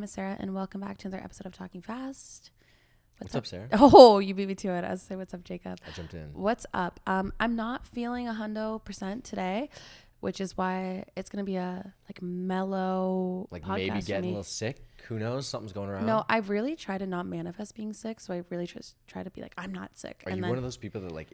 name is Sarah, and welcome back to another episode of Talking Fast. What's up, Sarah? Oh, you beat me to it. I was say, what's up, Jacob? I jumped in. What's up? I'm not feeling 100% today, which is why it's gonna be a mellow Like podcast maybe for getting me. a little sick. Who knows? Something's going around. No, I really try to not manifest being sick, so I really just try to be like, I'm not sick. Are you one of those people that like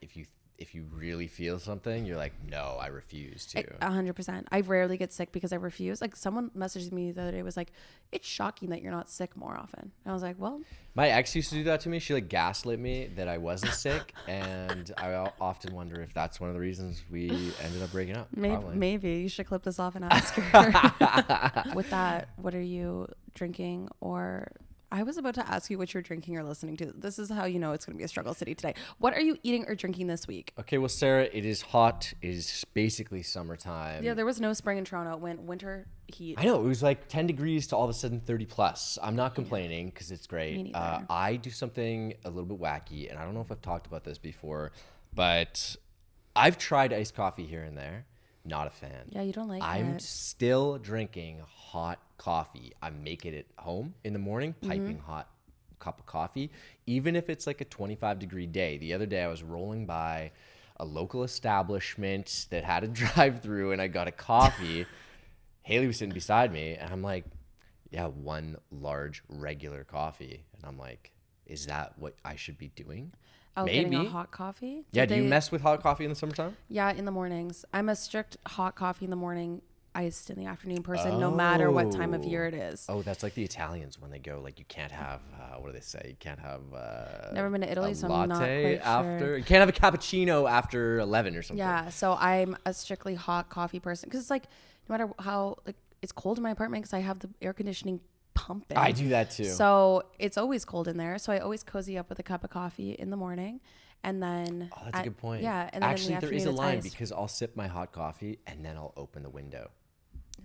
if you really feel something, you're like, no, I refuse to. 100%. I rarely get sick because I refuse. Like someone messaged me the other day, was like, it's shocking that you're not sick more often. And I was like, well, My ex used to do that to me. She like gaslit me that I wasn't sick, and I often wonder if that's one of the reasons we ended up breaking up. maybe you should clip this off and ask her. With that, what are you drinking? Or I was about to ask you what you're drinking or listening to. This is how you know it's going to be a struggle city today. What are you eating or drinking this week? Okay, well, Sarah, it is hot. It is basically summertime. Yeah, there was no spring in Toronto. It went winter heat. I know. It was like 10 degrees to all of a sudden 30 plus. I'm not complaining because it's Me great. neither. I do something a little bit wacky, and I don't know if I've talked about this before, but I've tried iced coffee here and there. Not a fan. Yeah, you don't like I'm it. still drinking hot coffee. I'm making it home in the morning, piping hot cup of coffee, even if it's like a 25-degree day. The other day I was rolling by a local establishment that had a drive-through, and I got a coffee. Haley was sitting beside me, and I'm like, yeah, one large regular coffee. And I'm like, is that what I should be doing? Oh, Maybe. getting a hot coffee? Yeah, do you mess with hot coffee in the summertime? Yeah, in the mornings. I'm a strict hot coffee in the morning, iced in the afternoon person, no matter what time of year it is. Oh, that's like the Italians when they go, like, you can't have, what do they say? You can't have Never been to Italy, a so I'm not latte quite after. sure. You can't have a cappuccino after 11 or something. Yeah, so I'm a strictly hot coffee person because it's like no matter how like it's cold in my apartment because I have the air conditioning pumping. I do that too. So it's always cold in there. So I always cozy up with a cup of coffee in the morning, and then Oh, that's a good point. Yeah, and then actually, in the there is a afternoon line it's iced. because I'll sip my hot coffee and then I'll open the window.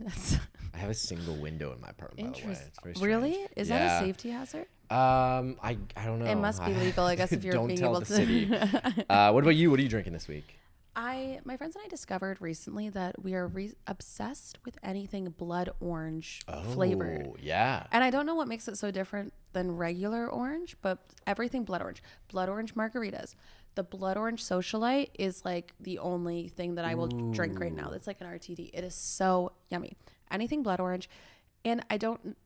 That's I have a single window in my apartment, by the way. It's very strange. really? Is that Yeah. a safety hazard? I don't know. It must be legal, I guess, if you're don't being tell able the to. city. What about you? What are you drinking this week? My friends and I discovered recently that we are obsessed with anything blood orange flavored. Oh, yeah. And I don't know what makes it so different than regular orange, but everything blood orange. Blood orange margaritas. The blood orange socialite is like the only thing that I will drink right now. It's like an RTD. It is so yummy. Anything blood orange. And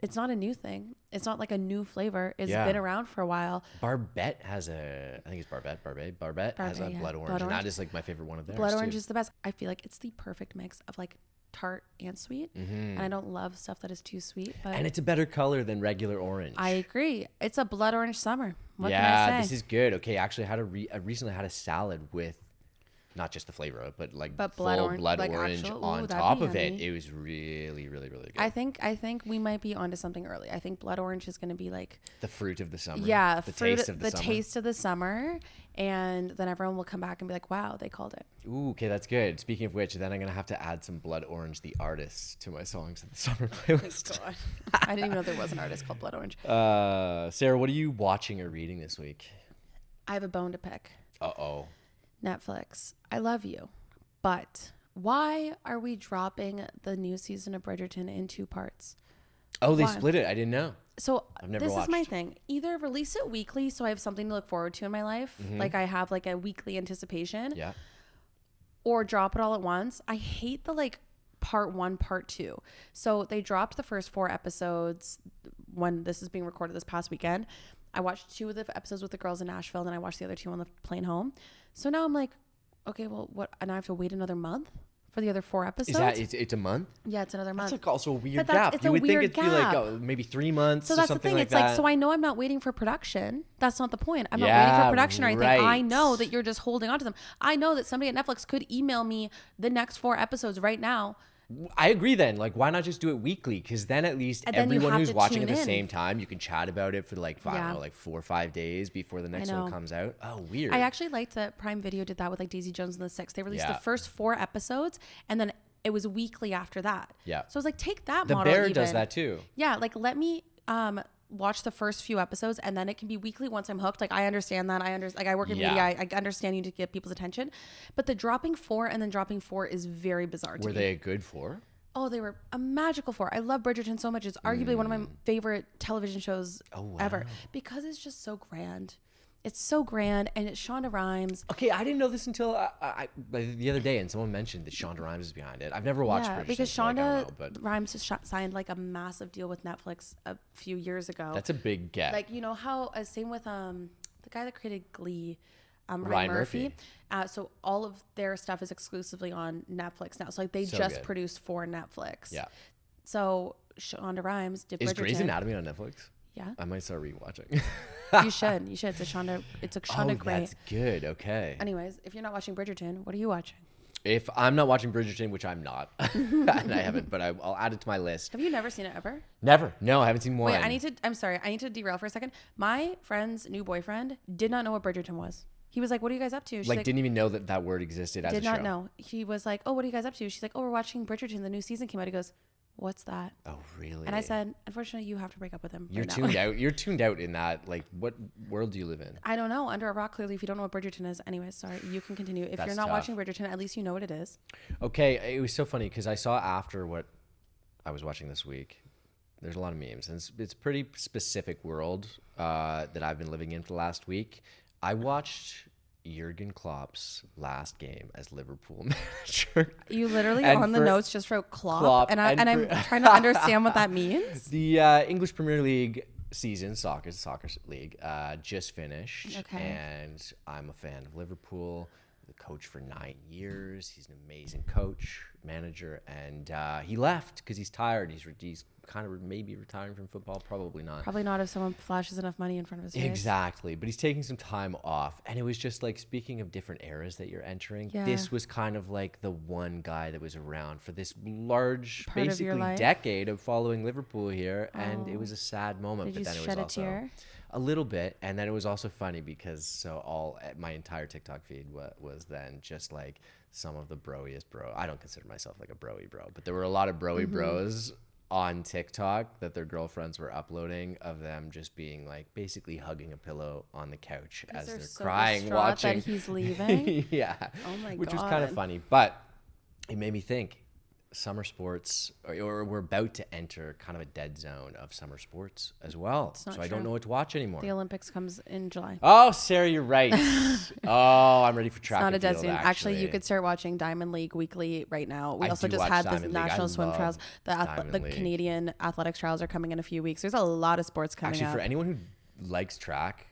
it's not a new thing. It's not like a new flavor. It's been around for a while. Barbette has I think it's Barbette has a yeah. blood orange, Blood and orange. that is like my favorite one of theirs. Blood too. orange is the best. I feel like it's the perfect mix of like tart and sweet. And I don't love stuff that is too sweet. But And it's a better color than regular orange. I agree. It's a blood orange summer. What yeah, can I say? this is good. Okay, actually, I recently had a salad with not just the flavor of it, but like blood full orange, blood like orange actual- on ooh, that'd top be of it. yummy. It was really, really, really good. I think we might be onto something early. I think blood orange is going to be like The fruit of the summer. yeah, the fruit, taste of the summer. taste of the summer, and then everyone will come back and be like, "Wow, they called it." Ooh, okay, that's good. Speaking of which, then I'm gonna have to add some Blood Orange, the artist, to my songs of the summer playlist. God. I didn't even know there was an artist called Blood Orange. Sarah, what are you watching or reading this week? I have a bone to pick. Uh-oh. Netflix, I love you, but why are we dropping the new season of Bridgerton in 2 parts? Oh, they Why? split it. I didn't know. So I've never this is my watched. thing. Either release it weekly so I have something to look forward to in my life, like I have like a weekly anticipation, Yeah. or drop it all at once. I hate the like part 1, part 2. So they dropped the first 4 episodes when this is being recorded this past weekend. I watched 2 of the episodes with the girls in Nashville, and then I watched the other 2 on the plane home. So now I'm like, okay, well, what? And I have to wait another month for the other 4 episodes. Is that it's a month? Yeah, it's another month. That's like also a weird But that's- gap. it's You a would think weird it'd be like gap. maybe 3 months So or that's the something thing. like It's that. like, so I know I'm not waiting for production. That's not the point. I'm not Yeah, waiting for production or anything. I right. know that you're just holding on to them. I know that somebody at Netflix could email me the next 4 episodes right now. I agree then. Like, why not just do it weekly? Because then at least And then you everyone have who's to watching at tune the in. same time, you can chat about it for like, I Yeah. don't know, like 4 or 5 days before the next know. one comes out. Oh, weird. I actually liked that Prime Video did that with like Daisy Jones and the Six. They released Yeah. the first 4 episodes and then it was weekly after that. Yeah. So I was like, take that the model. Bear even. does that too. Yeah, like let me watch the first few episodes and then it can be weekly once I'm hooked. Like I understand that. Like I work in Yeah. media. I understand you to get people's attention. But the dropping 4 and then dropping 4 is very bizarre to Were me. they a good 4? Oh, they were a magical four. I love Bridgerton so much. It's arguably one of my favorite television shows ever because it's just so grand. It's so grand, and it's Shonda Rhimes. Okay, I didn't know this until the other day, and someone mentioned that Shonda Rhimes is behind it. I've never watched Bridgerton, because so, like, I Shonda don't know, but Rhimes has signed like a massive deal with Netflix a few years ago. that's a big get. Like, you know how same with the guy that created Glee, Ryan Murphy. So all of their stuff is exclusively on Netflix now. So like they So just good. produced for Netflix. Yeah. So Shonda Rhimes did Is Bridgerton. Grey's Anatomy on Netflix? Yeah. I might start rewatching. You should. It's a Shonda Grey. That's good. Okay. Anyways, if you're not watching Bridgerton, what are you watching? If I'm not watching Bridgerton, which I'm not, and I haven't, but I'll add it to my list. Have you never seen it ever? Never. No, I haven't seen one. Wait, I'm sorry. I need to derail for a second. My friend's new boyfriend did not know what Bridgerton was. He was like, "What are you guys up to?" She's like, didn't even know that word existed as a show. Did not know. He was like, "Oh, what are you guys up to?" She's like, "Oh, we're watching Bridgerton. The new season came out." He goes, "What's that?" Oh, really? And I said, "Unfortunately, you have to break up with him." You're right tuned now. out. You're tuned out in that. Like, what world do you live in? I don't know. Under a rock, clearly, if you don't know what Bridgerton is. Anyways, sorry. You can continue. If That's you're not tough. watching Bridgerton, at least you know what it is. Okay, it was so funny because I saw after what I was watching this week. There's a lot of memes, and it's a pretty specific world that I've been living in for the last week. I watched Jurgen Klopp's last game as Liverpool manager. You literally And on the for notes just wrote Klopp, Klopp, and and I'm trying to understand what that means. The English Premier League season, soccer league, just finished. Okay. And I'm a fan of Liverpool. The coach for 9 years. He's an amazing coach, manager, and he left because he's tired. He's kind of maybe retiring from football. Probably not. Probably not if someone flashes enough money in front of his face. Exactly. But he's taking some time off. And it was just like, speaking of different eras that you're entering, Yeah. this was kind of like the one guy that was around for this large, Part of your basically life? decade of following Liverpool here. And it Oh. was a sad moment. Did but you then it shed was a also tear? a little bit. And then it was also funny because my entire TikTok feed was then just like some of the broiest bro. I don't consider myself like a broy bro, but there were a lot of broy bros on TikTok that their girlfriends were uploading of them just being like basically hugging a pillow on the couch as they're so crying distraught watching. that he's leaving. Yeah. Oh my Which was kind of God. funny, but it made me think summer sports, or we're about to enter kind of a dead zone of summer sports as well. So not I don't true. know what to watch anymore. The Olympics comes in July. Oh, Sarah, you're right. Oh, I'm ready for track It's not a and dead field, zone. Actually, you could start watching Diamond League weekly right now. We I also do just watch had the Diamond League. I national swim love trials. Diamond The League. Canadian athletics trials are coming in a few weeks. There's a lot of sports coming Actually, up. for anyone who likes track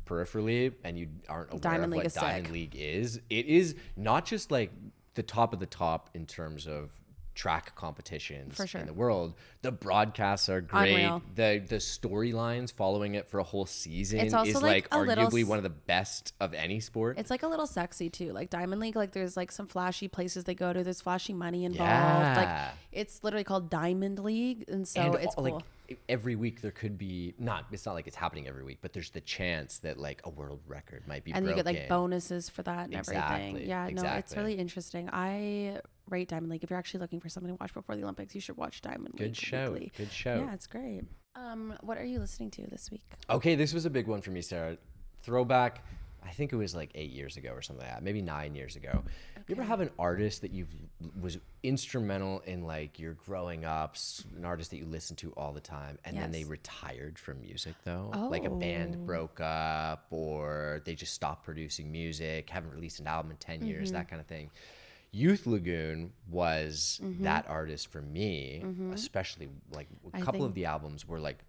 peripherally and you aren't aware Diamond of League what is Diamond sick. League is, it is not just like the top of the top in terms of track competitions For sure. in the world. The broadcasts are great. Unreal. The storylines following it for a whole season It's also is like like a little arguably one of the best of any sport. It's like a little sexy too. Like Diamond League, like there's like some flashy places they go to. There's flashy money involved. Like Yeah. it's literally called Diamond League, and so And it's cool. like every week there could be it's not like it's happening every week, but there's the chance that like a world record might be And you broken. get like bonuses for that and everything. Exactly, Yeah, no, it's exactly. really interesting. I rate Diamond League. If you're actually looking for something to watch before the Olympics, you should watch Diamond League. Good show. weekly. Good show. Yeah, it's great. What are you listening to this week? Okay, this was a big one for me, Sarah. Throwback, I think it was like 8 years ago or something like that, maybe 9 years ago. You ever have an artist that was instrumental in like your growing up, an artist that you listen to all the time, and then they Yes. retired from music though? Like a band broke up or they just stopped producing music, haven't released an album in 10 years, that kind of thing. Youth Lagoon was that artist for me, especially like a couple of the albums were like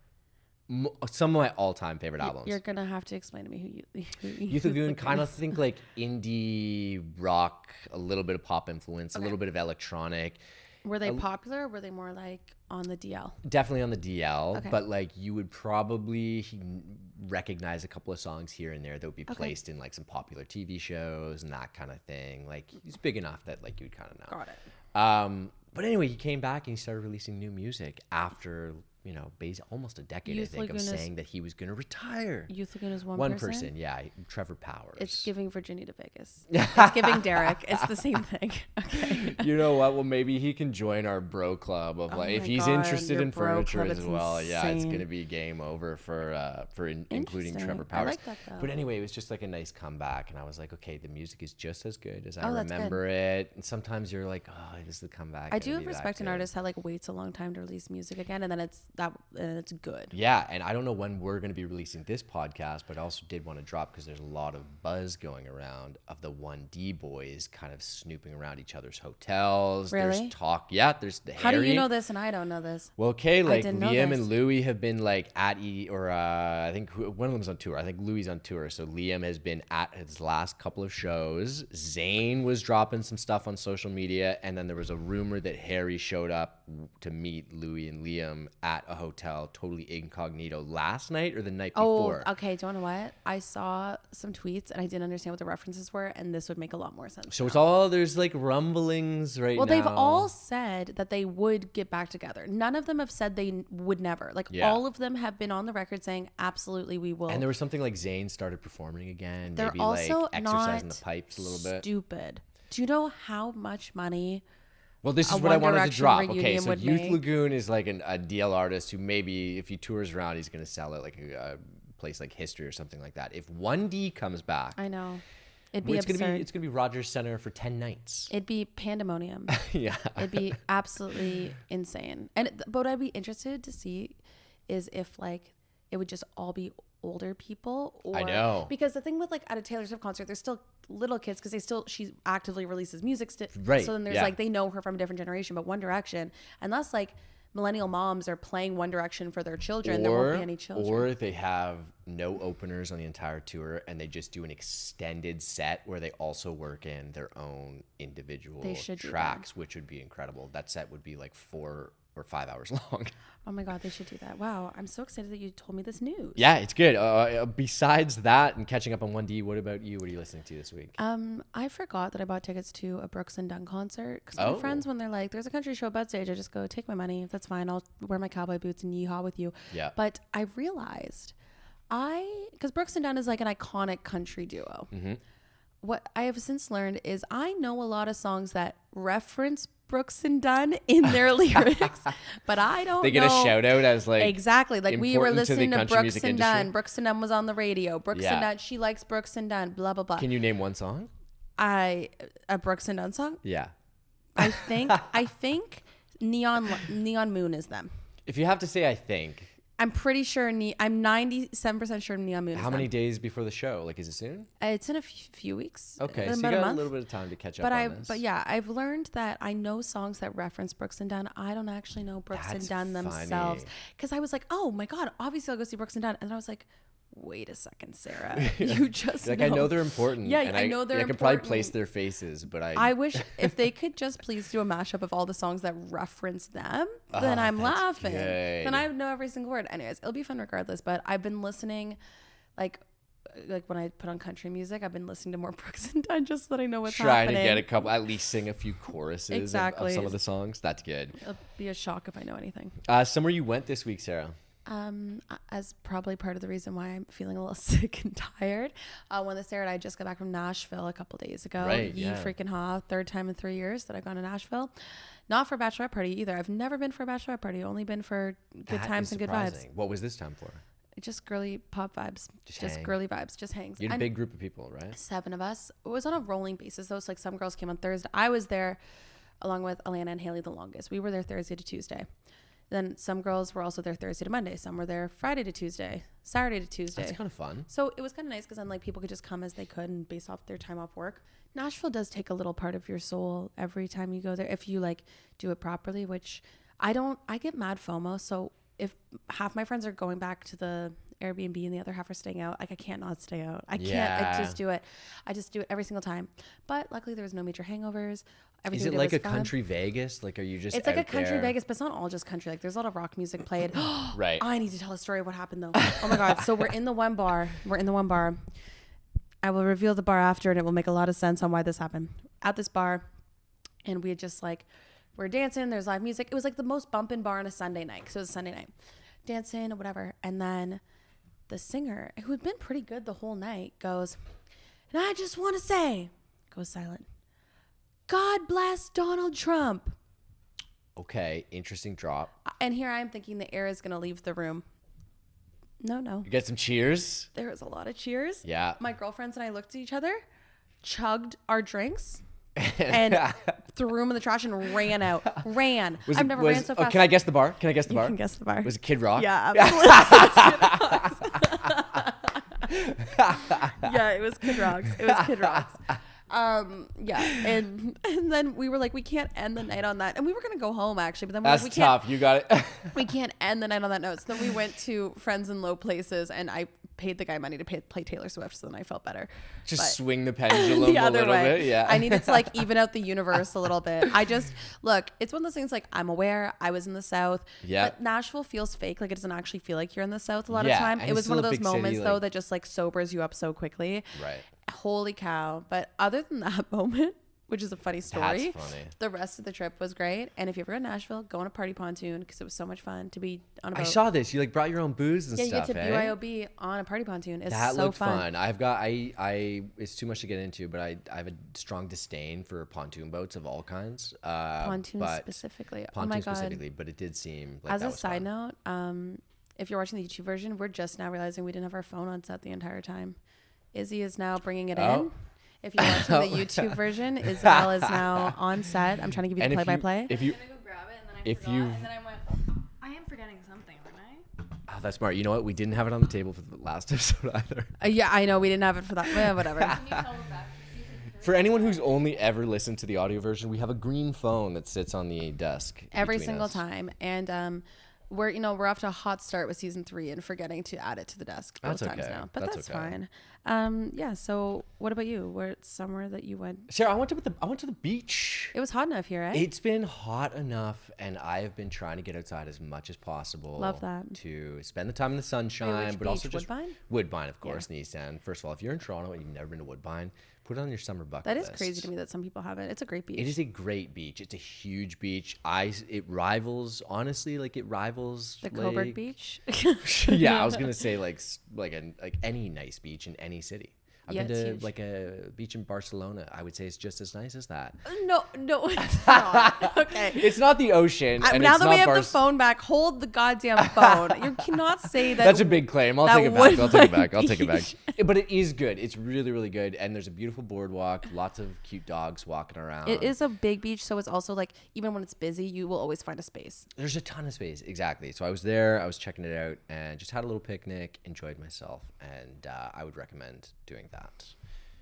some of my all-time favorite albums. You're gonna have to explain to me who Youth Lagoon, kind of think like indie rock, a little bit of pop influence, a little bit of electronic. Were they popular or were they more like on the DL? Definitely on the DL, Okay. but like you would probably recognize a couple of songs here and there that would be placed in like some popular TV shows and that kind of thing. Like he's big enough that like you'd kind of know. Got it. But anyway, he came back and he started releasing new music after almost a decade, Youth I think, of Lagoon is- saying that he was going to retire. Youth Lagoon is One person, yeah, Trevor Powers. It's giving Virginia to Vegas. It's giving Derek. It's the same thing. Okay. You know what? Well, maybe he can join our bro club of Oh if my he's God, interested your in bro furniture club, as it's well. Yeah, it's insane. gonna be game over for including Interesting. Trevor I Powers. like that, though. But anyway, it was just like a nice comeback, and I was like, okay, the music is just as good as I Oh, that's good. remember it. And sometimes you're like, oh, is the comeback? I gonna do be that respect an good? artist that like waits a long time to release music again, and then it's good. Yeah, and I don't know when we're going to be releasing this podcast, but I also did want to drop because there's a lot of buzz going around of the 1D boys kind of snooping around each other's hotels. Really? There's talk. Yeah, there's the How do you Harry. know this and I don't know this? Well, okay, like didn't know Liam this. and Louis have been like at I think one of them's on tour. I think Louis on tour. So Liam has been at his last couple of shows. Zayn was dropping some stuff on social media, and then there was a rumor that Harry showed up to meet Louis and Liam at a hotel, totally incognito, last night or the night before. Oh, okay. Do you want to know what? I saw some tweets and I didn't understand what the references were, and this would make a lot more sense. So it's all there's like rumblings right Well, now. they've all said that they would get back together. None of them have said they would never. Like all of them have been on the record saying, absolutely, we will. And there was something like Zayn started performing again. They're maybe also like exercising not the pipes a little bit. stupid. Do you know how much money? Well, this A is what I One wanted to Direction drop. Okay, reunion so would Youth make. Lagoon is like a DL artist who maybe if he tours around, he's going to sell it like a place like History or something like that. If 1D comes back, I know. It'd be it's absurd. gonna be Rogers Center for 10 nights. It'd be pandemonium. Yeah. It'd be absolutely insane. But what I'd be interested to see is if like it would just all be older people, or I know. because the thing with like at a Taylor Swift concert, there's still little kids because she actively releases music Right, so then there's yeah. like they know her from a different generation. But One Direction, unless like millennial moms are playing One Direction for their children, there won't be any children. Or they have no openers on the entire tour and they just do an extended set where they also work in their own individual They should do tracks, which would be incredible. That set would be like 4 or 5 hours long. Oh my God, they should do that. Wow, I'm so excited that you told me this news. Yeah, it's good. Besides that and catching up on 1D, what about you? What are you listening to this week? I forgot that I bought tickets to a Brooks and Dunn concert because Oh. my friends, when they're like, "There's a country show about stage," I just go, "Take my money. That's fine. I'll wear my cowboy boots and yeehaw with you." Yeah. But I realized because Brooks and Dunn is like an iconic country duo. Mm-hmm. What I have since learned is I know a lot of songs that reference Brooks and Dunn in their lyrics, but I don't. They get know a shout out as like exactly like we were important to the listening to country Brooks music and industry. Dunn. Brooks and Dunn was on the radio. Brooks Yeah. and Dunn. She likes Brooks and Dunn. Blah blah blah. Can you name one song? A Brooks and Dunn song. Yeah. I think Neon Moon is them. If you have to say, I think. I'm pretty sure. I'm 97% sure Neon Moon. How is many them. days before the show? Like, is it soon? It's in a few weeks. Okay, About so you a got month. a little bit of time to catch up But on this. but yeah, I've learned that I know songs that reference Brooks and Dunn. I don't actually know Brooks That's and Dunn themselves. funny. Because I was like, oh my God, obviously I'll go see Brooks and Dunn. And then I was like, wait a second, Sarah. You just Like, I know they're important. Yeah, and I know they're I can probably important. place their faces, but I wish if they could just please do a mashup of all the songs that reference them, then I'm that's laughing. good. Then I know every single word. Anyways, it'll be fun regardless. But I've been listening, like when I put on country music, I've been listening to more Brooks and Dunn just so that I know what's trying happening. to get a couple, at least sing a few choruses of Exactly. some of the songs. That's good. It'll be a shock if I know anything. Somewhere you went this week, Sarah? As probably part of the reason why I'm feeling a little sick and tired. When this aired, I just got back from Nashville a couple days ago. Right, Ye yeah. freaking ha! Third time in 3 years that I've gone to Nashville. Not for a bachelorette party either. I've never been for a bachelorette party. Only been for good That times is and good vibes. surprising. What was this time for? Just girly pop vibes. Just hang. girly vibes. Just hangs. You had a And big group of people, right? 7 of us. It was on a rolling basis though. So like some girls came on Thursday. I was there along with Alana and Haley the longest. We were there Thursday to Tuesday. Then some girls were also there Thursday to Monday. Some were there Friday to Tuesday, Saturday to Tuesday. That's kind of fun. So it was kind of nice because then like people could just come as they could and base off their time off work. Nashville does take a little part of your soul every time you go there if you like do it properly, which I don't. I get mad FOMO. So if half my friends are going back to the Airbnb and the other half are staying out, like I can't not stay out. I can't. Yeah. I just do it. I just do it every single time. But luckily there was no major hangovers. Everything Is we it did like was a fun. country Vegas? Like, are you just It's like a out country there? Vegas, but it's not all just country. Like there's a lot of rock music played. Right. I need to tell a story of what happened though. Oh my God. So we're in the one bar. I will reveal the bar after and it will make a lot of sense on why this happened. At this bar, and we had just like we're dancing. There's live music. It was like the most bumpin' bar on a Sunday night. So it was a Sunday night. Dancing, whatever. And then the singer, who had been pretty good the whole night, goes, and I just want to say, goes silent, God bless Donald Trump. Okay, interesting drop. And here I am thinking the air is going to leave the room. No. You get some cheers? There was a lot of cheers. Yeah. My girlfriends and I looked at each other, chugged our drinks, and threw them in the trash and ran out. I've never ran so fast. Can I guess the bar? You can guess the bar. Was it Kid Rock? Yeah, absolutely. Yeah, it was Kid Rock's. Yeah, and then we were like, we can't end the night on that, and we were gonna go home actually, but then That's we tough. You got it. we can't end the night on that note. So then we went to Friends in Low Places, and I paid the guy money to play Taylor Swift, so then I felt better. Just swing the pendulum the a other little way. bit. Yeah. I needed to like even out the universe a little bit. I just look, it's one of those things like I'm aware I was in the South. Yeah. But Nashville feels fake. Like it doesn't actually feel like you're in the South a lot Yeah, of time. and It it's was one still of a those big city, moments though like- that just like sobers you up so quickly. Right. Holy cow. But other than that moment, which is a funny story. That's funny. The rest of the trip was great. And if you ever go to Nashville, go on a party pontoon because it was so much fun to be on a boat. I saw this. You like brought your own booze and Yeah, stuff. you get to eh? BYOB on a party pontoon. It's That so looked fun. I've got it's too much to get into, but I have a strong disdain for pontoon boats of all kinds. Pontoons but specifically. Pontoon Oh my God. specifically, but it did seem like As that a was side fun. note, if you're watching the YouTube version, we're just now realizing we didn't have our phone on set the entire time. Izzy is now bringing it in. If you're watching the YouTube version, Isabel is now on set. I'm trying to give you the play-by-play. If you I'm gonna go grab it, and then I if forgot, you and then I went, I am forgetting something, aren't I? oh, that's smart. You know what? We didn't have it on the table for the last episode either. Yeah, I know we didn't have it for that. Yeah, whatever. Can you tell we're back to season 3? For anyone who's only ever listened to the audio version, we have a green phone that sits on the desk Every between single us. time, and we're off to a hot start with season 3 and forgetting to add it to the desk both That's times okay. now. But That's that's okay. fine. Yeah. So what about you? Where somewhere that you went? Sarah, I went to the beach. It was hot enough here, right? It's been hot enough, and I have been trying to get outside as much as possible. Love that. To spend the time in the sunshine, which but also beach? just Woodbine? Woodbine, of course, in the East End. First of all, if you're in Toronto and you've never been to Woodbine, put it on your summer bucket That is list. crazy to me that some people haven't. It's a great beach. It is a great beach. It's a huge beach. It rivals, honestly, like it rivals the like, Coburg Beach. Yeah, I was gonna say like any nice beach in any city. I've Yeah, been it's to huge. like a beach in Barcelona. I would say it's just as nice as that. No, it's not. Okay. It's not the ocean. And Now it's that we not have the phone back, hold the goddamn phone. You cannot say that. That's a big claim. I'll that take it back. I'll take it Woodbine back. I'll take it back. Beach. But it is good. It's really, really good. And there's a beautiful boardwalk. Lots of cute dogs walking around. It is a big beach, so it's also like even when it's busy, you will always find a space. There's a ton of space. Exactly. So I was there. I was checking it out and just had a little picnic. Enjoyed myself. And I would recommend doing that.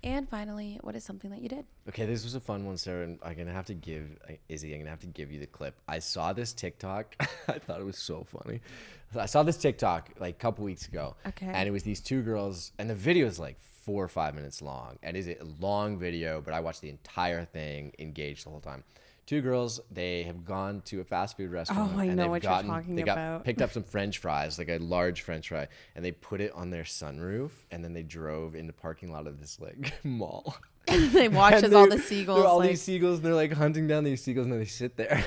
And finally, what is something that you did? Okay, this was a fun one, Sarah. And I'm gonna have to give Izzy. I'm gonna have to give you the clip. I saw this TikTok. I thought it was so funny. I saw this TikTok like a couple weeks ago. Okay. And it was these two girls, and the video is like 4 or 5 minutes long. And it's a long video, but I watched the entire thing, engaged the whole time. Two girls, they have gone to a fast food restaurant. Oh, I and know they've what you're talking they about. picked up some French fries, like a large French fry, and they put it on their sunroof, and then they drove in the parking lot of this like mall. They watch And as all they- the seagulls. There are all like, these seagulls, and they're like hunting down these seagulls, and then they sit there.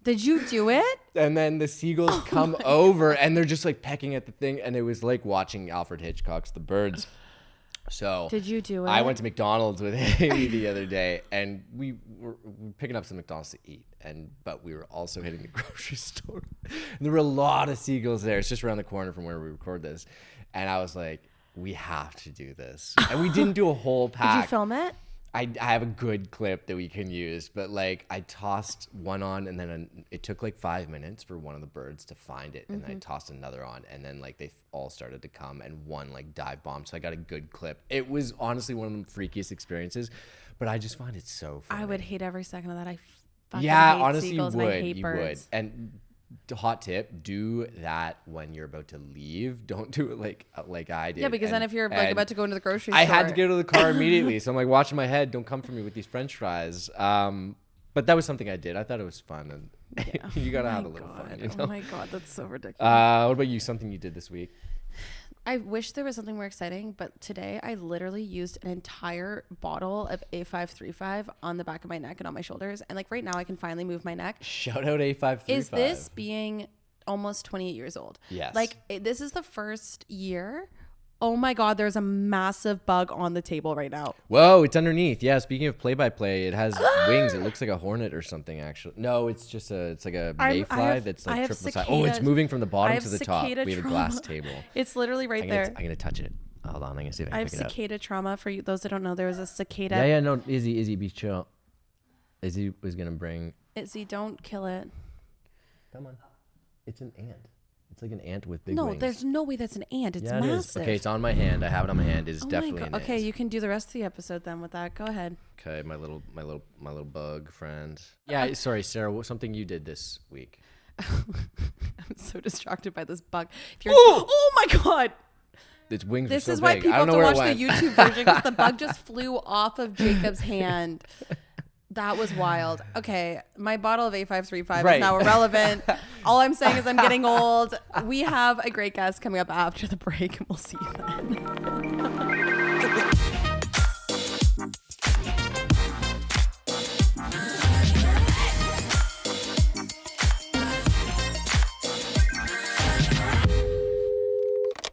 did you do it? And then the seagulls come over, and they're just like pecking at the thing, and it was like watching Alfred Hitchcock's The Birds. So Did you do it? I went to McDonald's with Amy the other day, and we were picking up some McDonald's to eat, but we were also hitting the grocery store. And there were a lot of seagulls there. It's just around the corner from where we record this, and I was like, we have to do this. And we didn't do a whole pack. Did you film it? I have a good clip that we can use, but like I tossed one on, and then it took like 5 minutes for one of the birds to find it, and then I tossed another on, and then like they all started to come, and one like dive bombed, so I got a good clip. It was honestly one of the freakiest experiences, but I just find it so funny. I would hate every second of that. I fucking Yeah, hate honestly, seagulls you and would. I hate You birds. would. And hot tip: do that when you're about to leave. Don't do it like I did. Yeah, because then if you're like and about to go into the grocery store, I had to get to the car immediately, so I'm like watching my head. Don't come for me with these French fries. But that was something I did. I thought it was fun, and you gotta have a little fun. You know? Oh my god, that's so ridiculous. What about you? Something you did this week? I wish there was something more exciting, but today I literally used an entire bottle of A535 on the back of my neck and on my shoulders. And like right now I can finally move my neck. Shout out A535. Is this being almost 28 years old? Yes. Like this is the first year. Oh my God, there's a massive bug on the table right now. Whoa, it's underneath. Yeah, speaking of play-by-play, it has wings. It looks like a hornet or something, actually. No, it's just it's like a mayfly that's like triple size. Oh, it's moving from the bottom to the top. We have a glass table. It's literally right there. I'm going to touch it. Hold on, I'm going to see if I can pick it up. I have cicada trauma. For you, those that don't know, there was a cicada. Yeah, no, Izzy, be chill. Izzy was going to bring... Izzy, don't kill it. Come on. It's an ant. It's like an ant with big wings. No, there's no way that's an ant. It's yeah, massive. Okay, it's on my hand. I have it on my hand. It's definitely an ant. Okay, you can do the rest of the episode then with that. Go ahead. Okay, my little bug friend. Yeah, sorry, Sarah. Something you did this week. I'm so distracted by this bug. Oh my God. Its wings This are so is why big. people I don't have know to where watch the YouTube version because the bug just flew off of Jacob's hand. That was wild. Okay, my bottle of A535 is now irrelevant. All I'm saying is I'm getting old. We have a great guest coming up after the break, and we'll see you then.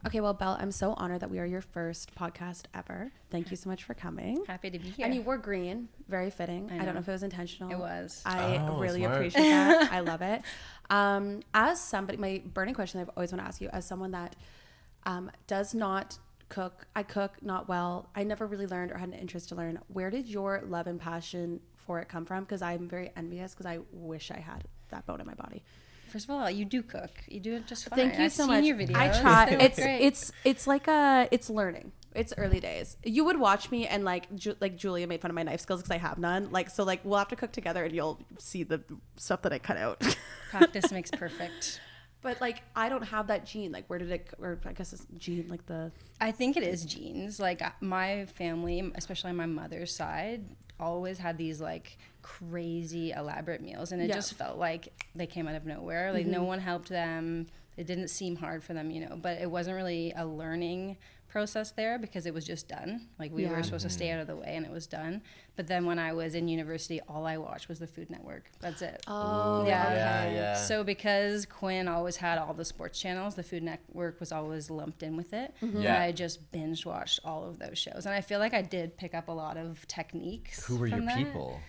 Okay, well, Belle, I'm so honored that we are your first podcast ever. Thank you so much for coming. Happy to be here. And you wore green, very fitting. I don't know if it was intentional. It was. I really smart. appreciate that. I love it. As somebody, my burning question I've always want to ask you, as someone that does not cook, I cook not well. I never really learned or had an interest to learn. Where did your love and passion for it come from? Because I'm very envious because I wish I had that bone in my body. First of all, you do cook. You do it just fine. Thank you so much. Your videos. I try. Great. It's like it's learning. It's early days. You would watch me and like Julia made fun of my knife skills because I have none. So we'll have to cook together and you'll see the stuff that I cut out. Practice makes perfect. But like I don't have that gene. Like where did it? Or I guess it's gene. Like the. I think it is genes. Like my family, especially on my mother's side, always had these like crazy elaborate meals, and it just felt like they came out of nowhere. Like no one helped them. It didn't seem hard for them, but it wasn't really a learning process there because it was just done. Like we were supposed to stay out of the way and it was done. But then when I was in university, all I watched was the Food Network. That's it. Oh, yeah. So because Quinn always had all the sports channels, the Food Network was always lumped in with it. And I just binge watched all of those shows. And I feel like I did pick up a lot of techniques. Who were your that. people?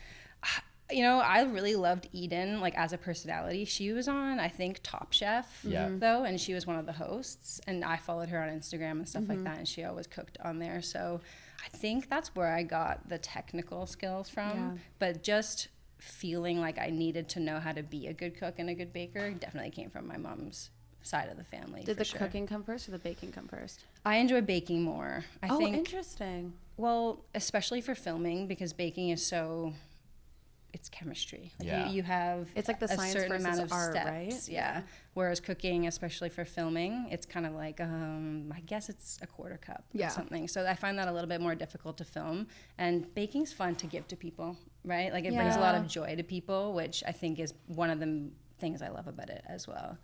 I really loved Eden, like as a personality. She was on, I think, Top Chef, though, and she was one of the hosts. And I followed her on Instagram and stuff like that, and she always cooked on there. So I think that's where I got the technical skills from. Yeah. But just feeling like I needed to know how to be a good cook and a good baker definitely came from my mom's side of the family. Did the cooking come first or the baking come first? I enjoy baking more. I think. Interesting. Well, especially for filming, because baking is so... It's chemistry. Like you have it's like the a science certain versus amount of art, steps. right? Yeah. Whereas cooking, especially for filming, it's kind of like I guess it's a quarter cup or something. So I find that a little bit more difficult to film. And baking's fun to give to people, right? Like it brings a lot of joy to people, which I think is one of the things I love about it as well,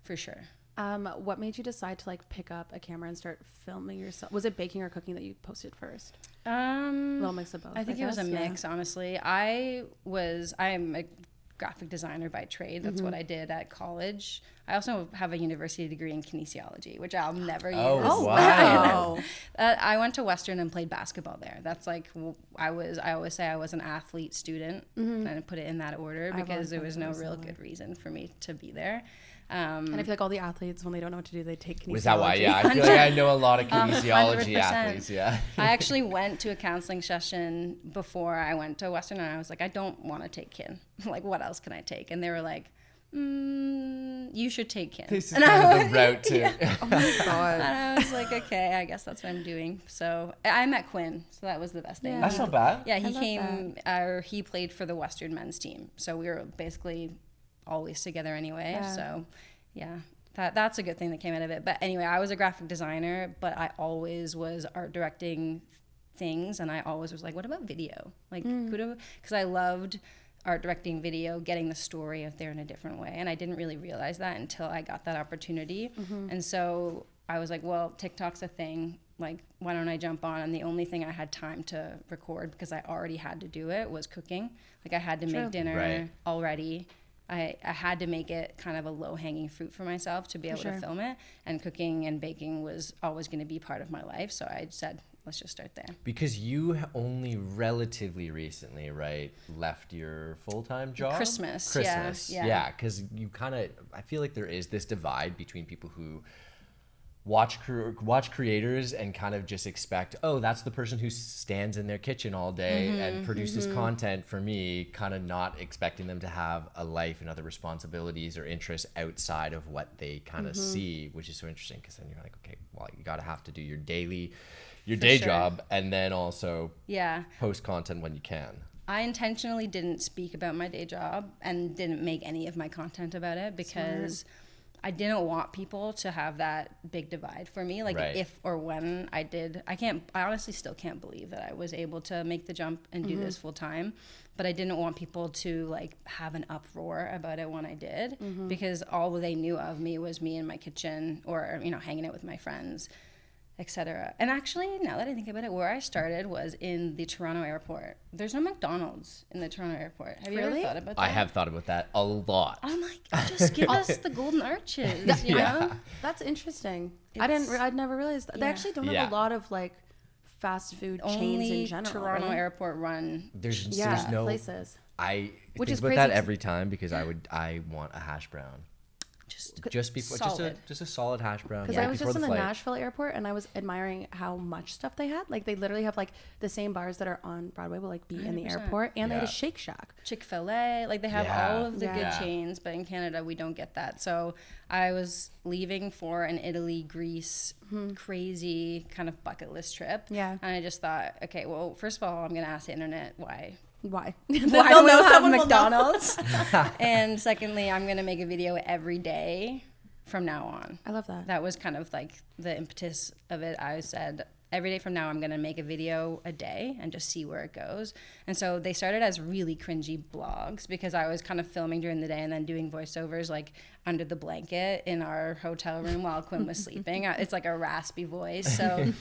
for sure. What made you decide to like pick up a camera and start filming yourself? Was it baking or cooking that you posted first? A little mix of both. I think it was a mix, honestly. I'm a graphic designer by trade. That's what I did at college. I also have a university degree in kinesiology, which I'll never use. Oh, wow. I went to Western and played basketball there. That's like, I always say I was an athlete student, and I put it in that order because there was no real good reason for me to be there. And I feel like all the athletes, when they don't know what to do, they take kinesiology. Was that why? Yeah, I feel like I know a lot of kinesiology 100%. athletes. Yeah. I actually went to a counseling session before I went to Western, and I was like, I don't want to take kin. Like, what else can I take? And they were like, you should take kin. This is kind of the route too. Oh my God. And I was like, okay, I guess that's what I'm doing. So I met Quinn, so that was the best thing. That's not bad. Yeah, he played for the Western men's team, so we were basically always together anyway. So yeah, that's a good thing that came out of it. But anyway, I was a graphic designer, but I always was art directing things, and I always was like, what about video? Like, because I loved art directing video, getting the story out there in a different way, and I didn't really realize that until I got that opportunity. And so I was like, well, TikTok's a thing. Like, why don't I jump on? And the only thing I had time to record, because I already had to do it, was cooking. Like, I had to make dinner already. I had to make it kind of a low-hanging fruit for myself to be able to film it. And cooking and baking was always going to be part of my life. So I said, let's just start there. Because you only relatively recently, right, left your full-time job? Christmas. Yeah, because you kind of, I feel like there is this divide between people who watch creators and kind of just expect, oh, that's the person who stands in their kitchen all day and produces content for me, kind of not expecting them to have a life and other responsibilities or interests outside of what they kind of see, which is so interesting, because then you're like, okay, well, you gotta have to do your day job and then also post content when you can. I intentionally didn't speak about my day job and didn't make any of my content about it because I didn't want people to have that big divide for me. Like if or when I did, I honestly still can't believe that I was able to make the jump and do this full time. But I didn't want people to like have an uproar about it when I did, because all they knew of me was me in my kitchen or, you know, hanging out with my friends, etc. And actually, now that I think about it, where I started was in the Toronto airport. There's no McDonald's in the Toronto airport. Have you ever thought about that? I have thought about that a lot. I'm like, just give us the golden arches, you know? That's interesting. I'd never realized that. They actually don't have a lot of like fast food chains in general. Toronto airport run. There's no places. I Which think is about crazy that every time, because I want a hash brown. Just a solid hash brown. Because I was just in the Nashville airport and I was admiring how much stuff they had. Like they literally have like the same bars that are on Broadway will like be 100%. In the airport, and they had a Shake Shack, Chick-fil-A. Like they have all of the good chains, but in Canada we don't get that. So I was leaving for an Italy, Greece, crazy kind of bucket list trip. Yeah, and I just thought, okay, well, first of all, I'm gonna ask the internet why why do we have McDonald's? And secondly, I'm gonna make a video every day from now on. I love that. That was kind of like the impetus of it. I said, every day from now, I'm gonna make a video a day and just see where it goes. And so they started as really cringy blogs, because I was kind of filming during the day and then doing voiceovers like under the blanket in our hotel room while Quinn was sleeping. It's like a raspy voice. So,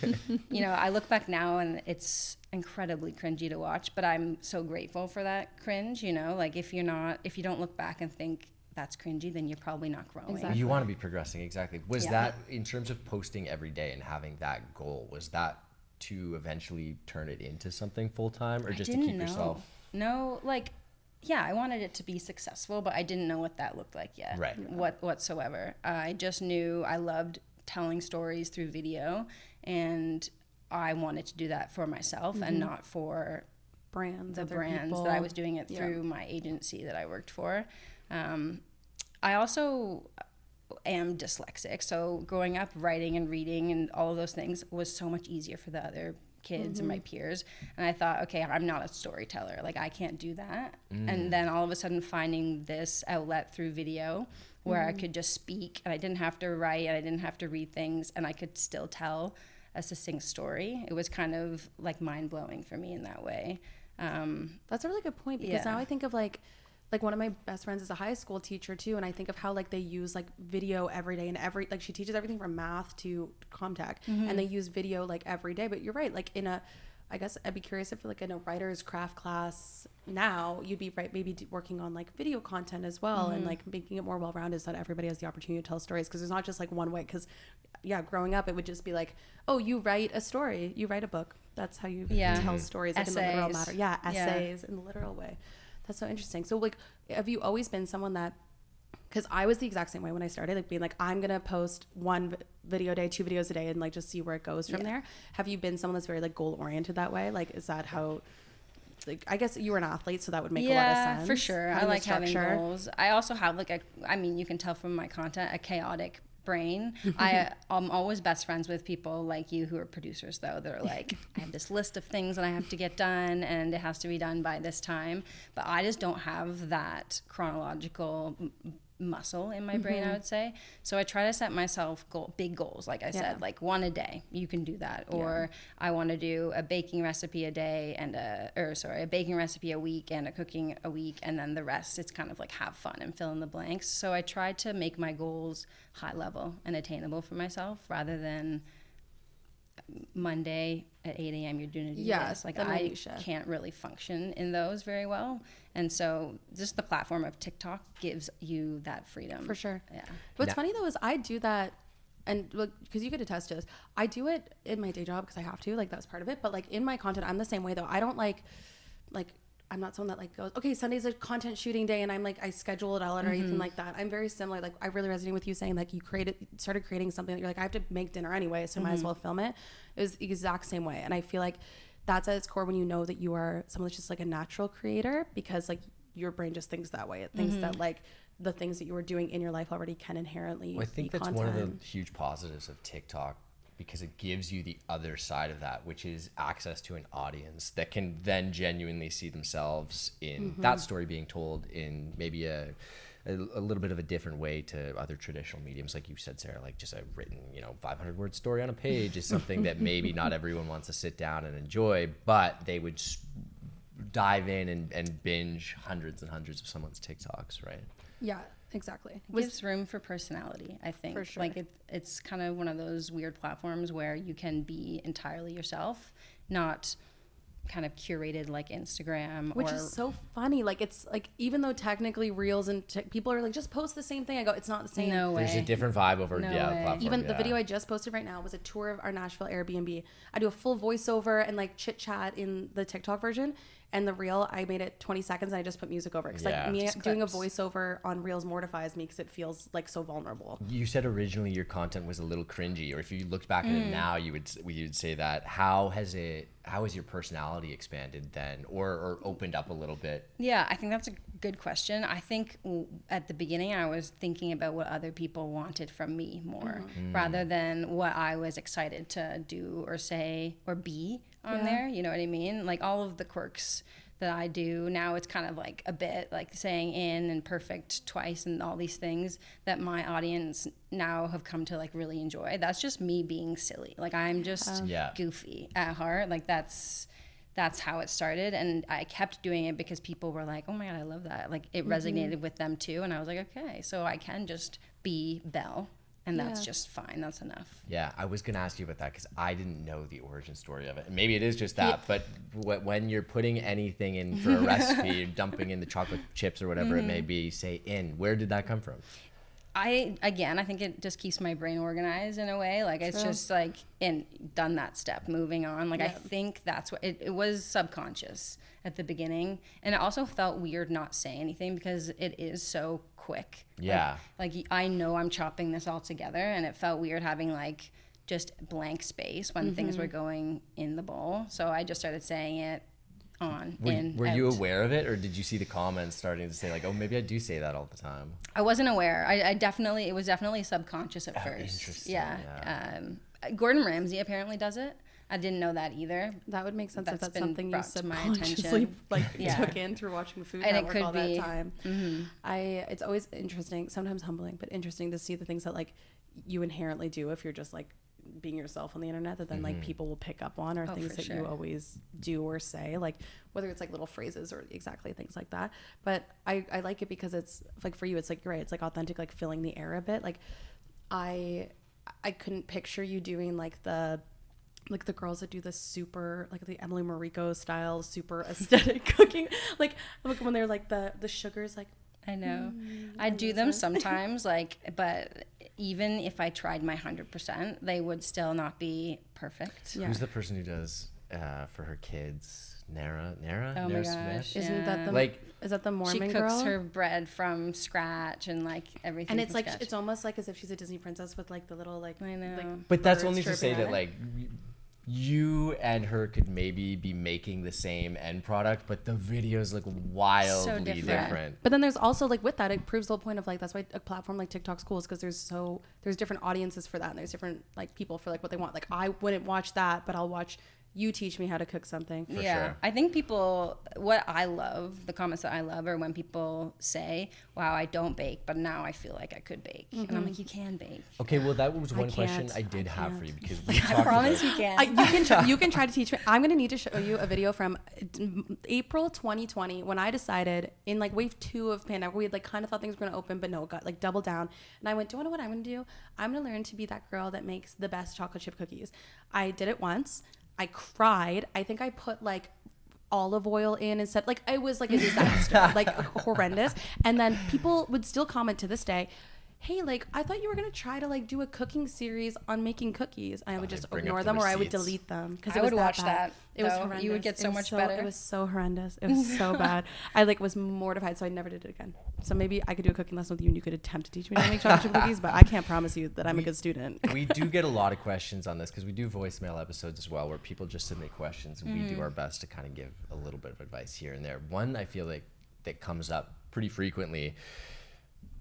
you know, I look back now and it's incredibly cringy to watch, but I'm so grateful for that cringe, you know, like if you don't look back and think that's cringy, then you're probably not growing. Exactly. You want to be progressing. Exactly. Was that, in terms of posting every day and having that goal, was that to eventually turn it into something full-time, or just to keep yourself? No, like, yeah, I wanted it to be successful, but I didn't know what that looked like yet. Right. Whatsoever. I just knew I loved telling stories through video, and I wanted to do that for myself and not for brands that I was doing it through my agency that I worked for. I also am dyslexic, so growing up writing and reading and all of those things was so much easier for the other kids and my peers. And I thought, okay, I'm not a storyteller, like I can't do that. And then all of a sudden finding this outlet through video where I could just speak and I didn't have to write and I didn't have to read things and I could still tell a succinct story. It was kind of like mind-blowing for me in that way. That's a really good point, because now I think of like one of my best friends is a high school teacher too, and I think of how like they use like video every day, and like she teaches everything from math to Comtech, and they use video like every day. But you're right, like I guess I'd be curious if like in a writer's craft class now you'd be maybe working on like video content as well, and like making it more well-rounded so that everybody has the opportunity to tell stories, because there's not just like one way. Because growing up it would just be like, oh, you write a story, you write a book, that's how you tell stories, like essays. In the literal matter. Essays in the literal way. That's so interesting. So like, have you always been someone that, because I was the exact same way when I started, like being like, I'm going to post one video a day, 2 videos a day, and like just see where it goes from there. Have you been someone that's very like goal oriented that way? Like, is that how, like, I guess you were an athlete, so that would make a lot of sense. Yeah, for sure. I like having goals. I also have like you can tell from my content, a chaotic brain. I'm always best friends with people like you who are producers, though. They're like, I have this list of things that I have to get done and it has to be done by this time. But I just don't have that chronological muscle in my brain, I would say. So I try to set myself big goals. Like I said, like one a day, you can do that. Or I want to do a baking recipe a day and a baking recipe a week and a cooking a week. And then the rest, it's kind of like have fun and fill in the blanks. So I try to make my goals high level and attainable for myself rather than Monday at 8 a.m. you're doing this. Like I can't really function in those very well. And so just the platform of TikTok gives you that freedom. For sure. Yeah. What's funny though is I do that, and because you could attest to this, I do it in my day job because I have to, like that's part of it. But like in my content, I'm the same way though. I don't like I'm not someone that like goes, okay, Sunday's a content shooting day and I'm like, I schedule it out or anything like that. I'm very similar. Like I really resonate with you saying like you started creating something that you're like, I have to make dinner anyway, so might as well film it. It was the exact same way. And I feel like that's at its core when you know that you are someone that's just like a natural creator, because like your brain just thinks that way. It thinks that like the things that you were doing in your life already can inherently I think be that's content. one of the huge positives of TikTok, because it gives you the other side of that, which is access to an audience that can then genuinely see themselves in that story being told in maybe a little bit of a different way to other traditional mediums. Like you said, Sarah, like just a written, 500-word story on a page is something that maybe not everyone wants to sit down and enjoy, but they would dive in and binge hundreds and hundreds of someone's TikToks, right? Yeah, exactly. It gives room for personality, I think. For sure. Like it's kind of one of those weird platforms where you can be entirely yourself, not kind of curated like Instagram. Which is so funny. Like it's like, even though technically reels and people are like, just post the same thing. I go, it's not the same. No way. There's a different vibe over No the way. platform. Even the video I just posted right now was a tour of our Nashville Airbnb. I do a full voiceover and like chit chat in the TikTok version. And the reel, I made it 20 seconds and I just put music over it. Because like me doing a voiceover on reels mortifies me because it feels like so vulnerable. You said originally your content was a little cringy, or if you looked back at it now, you would say that. How has your personality expanded then, or opened up a little bit? Yeah, I think that's a good question. I think at the beginning I was thinking about what other people wanted from me more rather than what I was excited to do or say or be on there. You know what I mean? Like all of the quirks that I do now, it's kind of like a bit like saying in and perfect twice and all these things that my audience now have come to like really enjoy. That's just me being silly. Like I'm just goofy at heart. Like that's how it started, and I kept doing it because people were like, oh my God, I love that. Like it resonated with them too, and I was like, okay, so I can just be Belle. And that's just fine. That's enough. Yeah, I was going to ask you about that because I didn't know the origin story of it. And maybe it is just that, but when you're putting anything in for a recipe, dumping in the chocolate chips or whatever it may be, say in, where did that come from? I think it just keeps my brain organized in a way. Like it's just like, and done that step, moving on. Like I think that's what it was, subconscious at the beginning. And it also felt weird not saying anything because it is so quick. Yeah. Like I know I'm chopping this all together, and it felt weird having like just blank space when things were going in the bowl. So I just started saying it on, were you aware of it, or did you see the comments starting to say like, oh, maybe I do say that all the time? I wasn't aware. It was definitely subconscious at first. Interesting. Yeah. Gordon Ramsay apparently does it. I didn't know that either. That would make sense if that's been something you brought to my subconsciously attention. took in through watching Food And Network it could all be. that time. It's always interesting, sometimes humbling, but interesting to see the things that like you inherently do if you're just like being yourself on the internet that then like people will pick up on, or things that you always do or say, like whether it's like little phrases or exactly things like that. But I like it because it's like, for you it's like, you're right, it's like authentic, like filling the air a bit. Like I couldn't picture you doing like the girls that do the super, like the Emily Mariko style, super aesthetic cooking. Like when they're like the sugars, like. I know. I do them sometimes, like, but even if I tried my 100%, they would still not be perfect. Yeah. Who's the person who does for her kids? Nara? Oh my gosh. Isn't that the, like, is that the Mormon girl? She cooks her bread from scratch and like everything. And it's like, scratch. it's almost like as if she's a Disney princess with like the little, like, I know. Like, but that's only to say that like you and her could maybe be making the same end product, but the videos look wildly different. But then there's also like, with that, it proves the whole point of like, that's why a platform like TikTok's cool, is because there's different audiences for that, and there's different like people for like what they want. Like I wouldn't watch that, but I'll watch you teach me how to cook something. For sure. I think the comments that I love are when people say, wow, I don't bake, but now I feel like I could bake. And I'm like, you can bake. Okay, well, that was one question I did have for you, because we talked I promise about, you can. You can try to teach me. I'm going to need to show you a video from April 2020 when I decided in like wave 2 of pandemic, we had like kind of thought things were going to open, but no, it got like double down. And I went, do you know what I'm going to do? I'm going to learn to be that girl that makes the best chocolate chip cookies. I did it once. I cried. I think I put like olive oil in instead. Like it was like a disaster, like horrendous. And then people would still comment to this day, hey, like I thought you were gonna try to like do a cooking series on making cookies. And I would just ignore them, or I would delete them because I would watch that. It was horrendous. You would get so much better. It was so horrendous. It was so bad. I like was mortified, so I never did it again. So maybe I could do a cooking lesson with you, and you could attempt to teach me how to make chocolate chip cookies. But I can't promise you that I'm a good student. We do get a lot of questions on this because we do voicemail episodes as well, where people just submit questions, and we do our best to kind of give a little bit of advice here and there. One I feel like that comes up pretty frequently,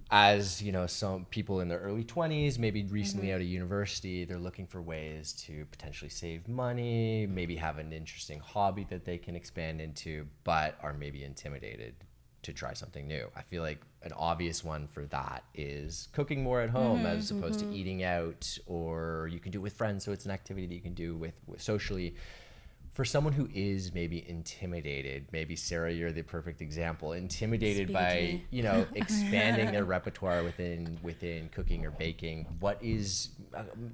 as you know, some people in their early 20s, maybe recently out of university, they're looking for ways to potentially save money, maybe have an interesting hobby that they can expand into, but are maybe intimidated to try something new. I feel like an obvious one for that is cooking more at home as opposed to eating out, or you can do it with friends, so it's an activity that you can do with socially. For someone who is maybe intimidated, maybe Sarah, you're the perfect example, intimidated by, you know, expanding their repertoire within cooking or baking. What is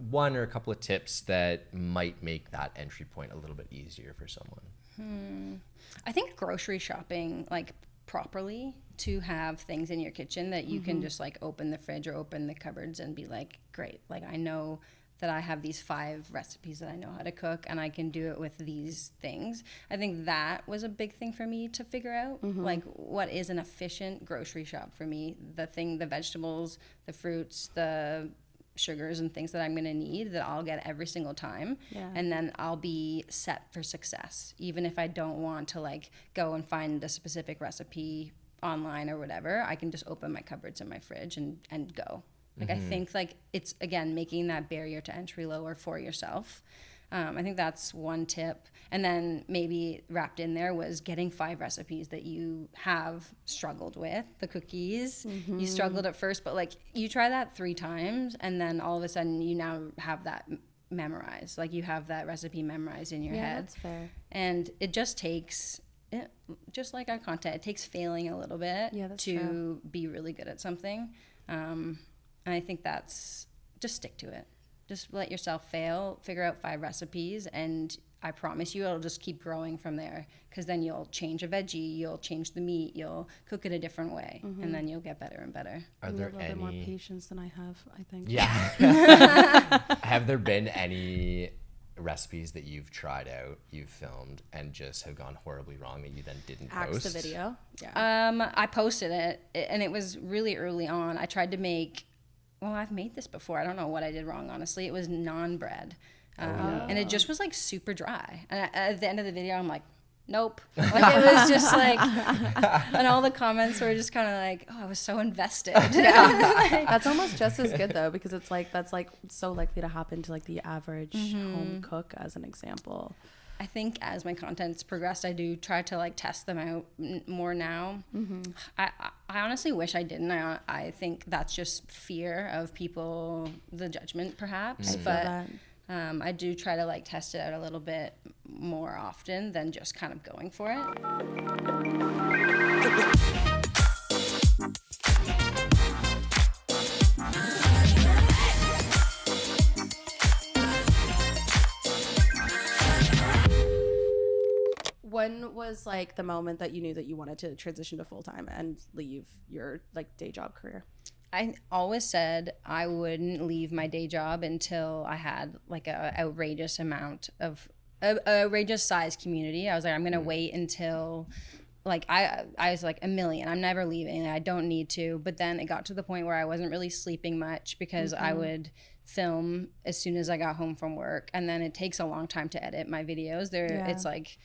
one or a couple of tips that might make that entry point a little bit easier for someone? I think grocery shopping, like properly, to have things in your kitchen that you can just like open the fridge or open the cupboards and be like, great, like I know that I have these 5 recipes that I know how to cook, and I can do it with these things. I think that was a big thing for me to figure out. Like, what is an efficient grocery shop for me? The vegetables, the fruits, the sugars and things that I'm going to need that I'll get every single time. Yeah. And then I'll be set for success. Even if I don't want to like go and find a specific recipe online or whatever, I can just open my cupboards in my fridge and go. Like, I think, like, it's, again, making that barrier to entry lower for yourself. I think that's one tip. And then maybe wrapped in there was getting 5 recipes that you have struggled with. The cookies, you struggled at first, but, like, you try that 3 times, and then all of a sudden you now have that memorized. Like, you have that recipe memorized in your head. Yeah, that's fair. And it just takes... just like our content, it takes failing a little bit to be really good at something. And I think that's, just stick to it. Just let yourself fail, figure out 5 recipes, and I promise you it'll just keep growing from there, because then you'll change a veggie, you'll change the meat, you'll cook it a different way, and then you'll get better and better. Are there a little bit more patience than I have, I think. Yeah. Have there been any recipes that you've tried out, you've filmed, and just have gone horribly wrong that you then didn't post? The video. Yeah. I posted it, and it was really early on. I tried to make... Well, I've made this before. I don't know what I did wrong, honestly. It was naan bread. And it just was like super dry. And at the end of the video, I'm like, nope. Like, it was just like, and all the comments were just kind of like, oh, I was so invested. Like, that's almost just as good though, because it's like, that's like so likely to happen to like the average home cook, as an example. I think as my content's progressed, I do try to like test them out more now. I honestly wish I didn't. I think that's just fear of people, the judgment perhaps. But I do try to like test it out a little bit more often than just kind of going for it. When was like the moment that you knew that you wanted to transition to full-time and leave your like day job career? I always said I wouldn't leave my day job until I had like a outrageous amount of outrageous size community. I was like, I'm gonna wait until like I was like 1 million. I'm never leaving. I don't need to. But then it got to the point where I wasn't really sleeping much, because I would film as soon as I got home from work, and then it takes a long time to edit my videos. It's like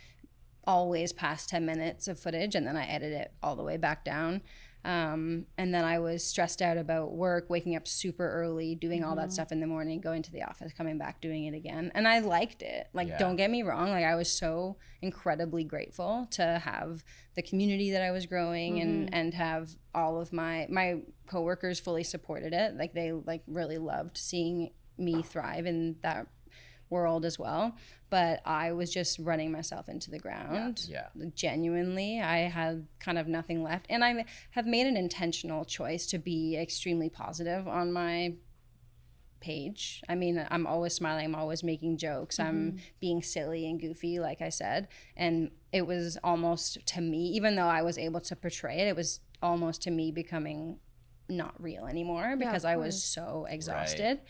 always past 10 minutes of footage, and then I edit it all the way back down. And then I was stressed out about work, waking up super early, doing all that stuff in the morning, going to the office, coming back, doing it again. And I liked it. Like, don't get me wrong. Like, I was so incredibly grateful to have the community that I was growing and have all of my coworkers fully supported it. Like, they like really loved seeing me thrive in that world as well. But I was just running myself into the ground. Genuinely, I had kind of nothing left. And I have made an intentional choice to be extremely positive on my page. I mean, I'm always smiling, I'm always making jokes, I'm being silly and goofy, like I said. And it was almost, to me, even though I was able to portray it, it was almost to me becoming not real anymore because I was so exhausted.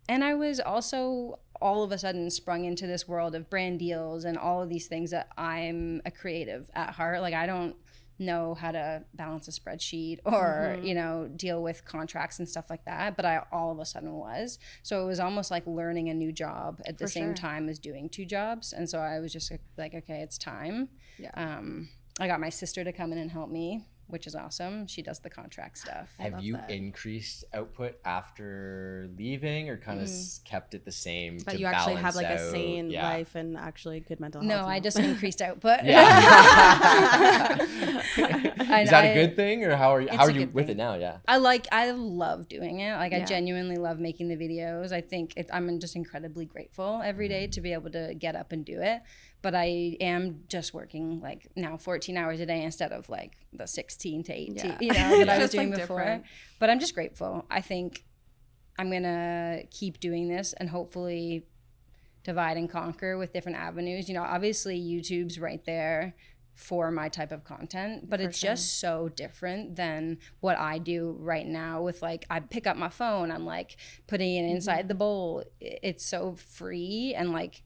And I was also all of a sudden sprung into this world of brand deals and all of these things that I'm a creative at heart. Like, I don't know how to balance a spreadsheet or, you know, deal with contracts and stuff like that. But I all of a sudden was. So it was almost like learning a new job at the same time as doing 2 jobs. And so I was just like, okay, it's time. I got my sister to come in and help me, which is awesome. She does the contract stuff. Have you increased output after leaving, or kind of kept it the same? But to you actually balance have like out? a sane life and actually good mental health. No, I just increased output. Is that a good thing, or how are you with it now? I love doing it. Like, I genuinely love making the videos. I think I'm just incredibly grateful every day to be able to get up and do it. But I am just working like now 14 hours a day instead of like the 16 to 18, you know, that I was doing before. Different. But I'm just grateful. I think I'm going to keep doing this and hopefully divide and conquer with different avenues. You know, obviously YouTube's right there for my type of content, but it's just so different than what I do right now with, like, I pick up my phone, I'm like putting it inside the bowl. It's so free and like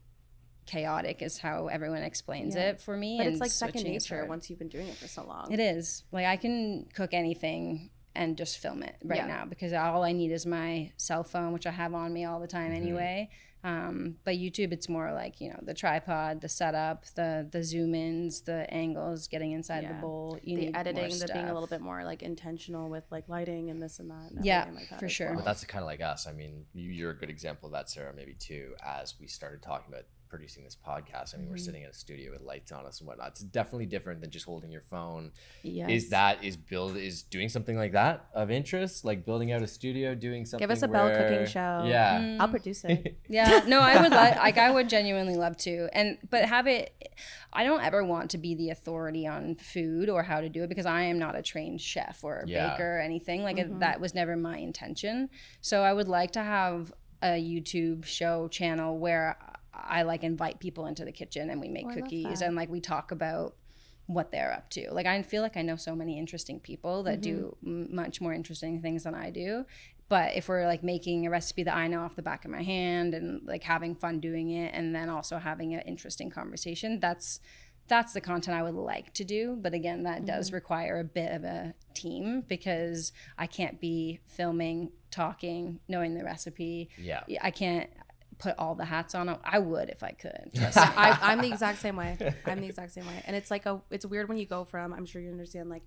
chaotic is how everyone explains it for me. But it's like second nature once you've been doing it for so long. It is. Like, I can cook anything and just film it now because all I need is my cell phone, which I have on me all the time anyway. But YouTube, it's more like, you know, the tripod, the setup, the zoom ins, the angles, getting inside the bowl. The editing, the being a little bit more like intentional with like lighting and this and that. And like that for sure. Well. But that's kind of like us. I mean, you're a good example of that, Sarah, maybe too, as we started talking about producing this podcast. I mean, we're sitting in a studio with lights on us and whatnot. It's definitely different than just holding your phone. Is doing something like that of interest, like building out a studio, doing something? Give us a Bell cooking show. I'll produce it. No, I would like I would genuinely love to, but have it. I don't ever want to be the authority on food or how to do it because I am not a trained chef or a baker or anything. Like that was never my intention. So I would like to have a YouTube show channel where I like invite people into the kitchen and we make cookies and like we talk about what they're up to. Like, I feel like I know so many interesting people that do much more interesting things than I do. But if we're like making a recipe that I know off the back of my hand and like having fun doing it and then also having an interesting conversation, that's the content I would like to do. But again, that does require a bit of a team because I can't be filming, talking, knowing the recipe. I can't put all the hats on. I would if I could. I'm the exact same way. And it's like it's weird when you go from, I'm sure you understand, like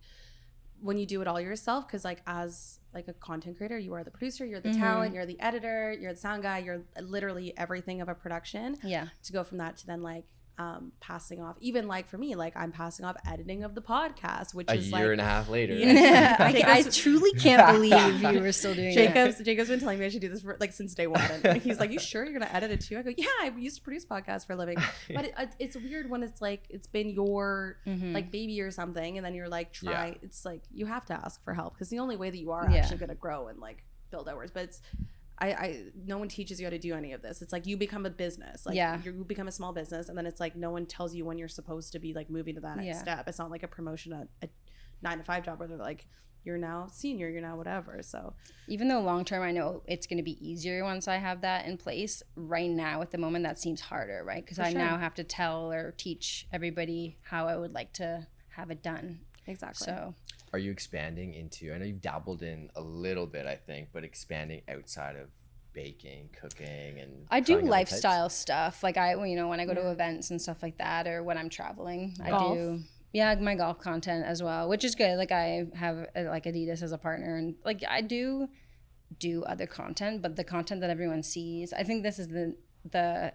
when you do it all yourself, because like as like a content creator, you are the producer, you're the talent, you're the editor, you're the sound guy, you're literally everything of a production. To go from that to then like passing off, even like for me, like I'm passing off editing of the podcast, which is like a year and a half later. I truly can't believe you were still doing Jacob's been telling me I should do this for like since day one, and he's like, you sure you're gonna edit it too? I go, yeah, I used to produce podcasts for a living. But it's weird when it's like it's been your like baby or something, and then you're like it's like you have to ask for help because the only way that you are actually gonna grow and like build outwards. But it's no one teaches you how to do any of this. It's like you become a business, like you become a small business, and then it's like no one tells you when you're supposed to be like moving to that next step. It's not like a promotion at a 9-to-5 job where they're like, you're now senior, you're now whatever. So even though long term I know it's going to be easier once I have that in place, right now at the moment that seems harder, right? Because I now have to tell or teach everybody how I would like to have it done. Exactly. So are you expanding into, I know you've dabbled in a little bit, I think, but expanding outside of baking, cooking, and I do lifestyle stuff. Like when I go to events and stuff like that, or when I'm traveling, Golf. I do. Yeah, my golf content as well, which is good. Like I have like Adidas as a partner, and like I do other content, but the content that everyone sees, I think this is the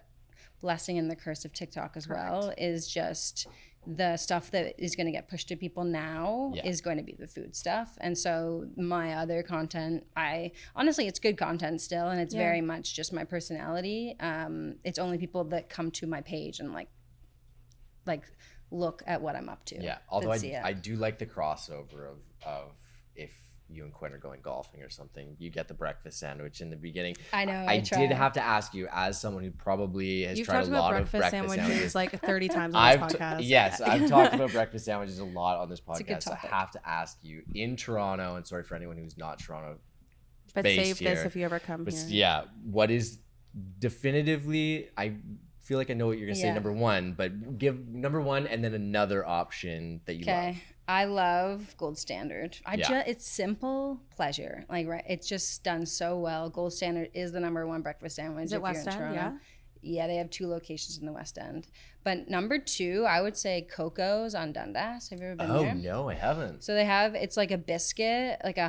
blessing and the curse of TikTok as well, is just the stuff that is going to get pushed to people now is going to be the food stuff. And so my other content, honestly, it's good content still, and it's very much just my personality. It's only people that come to my page and like look at what I'm up to. Yeah, although I do like the crossover of if you and Quinn are going golfing or something, you get the breakfast sandwich in the beginning. I know. I did have to ask you, as someone who probably has tried a lot of breakfast sandwiches like 30 times on this podcast. Yes, I've talked about breakfast sandwiches a lot on this podcast. So I topic. have to ask you, in Toronto, and sorry for anyone who's not Toronto but based save here, this if you ever come here. Yeah, what is definitively, I feel like I know what you're gonna say, number one, but give number one and then another option that you love. I love Gold Standard. It's simple pleasure. Like, right, it's just done so well. Gold Standard is the number one breakfast sandwich. Is it West End? Yeah. Yeah, they have 2 locations in the West End. But number 2, I would say Coco's on Dundas. Have you ever been there? Oh no, I haven't. So it's like a biscuit, like a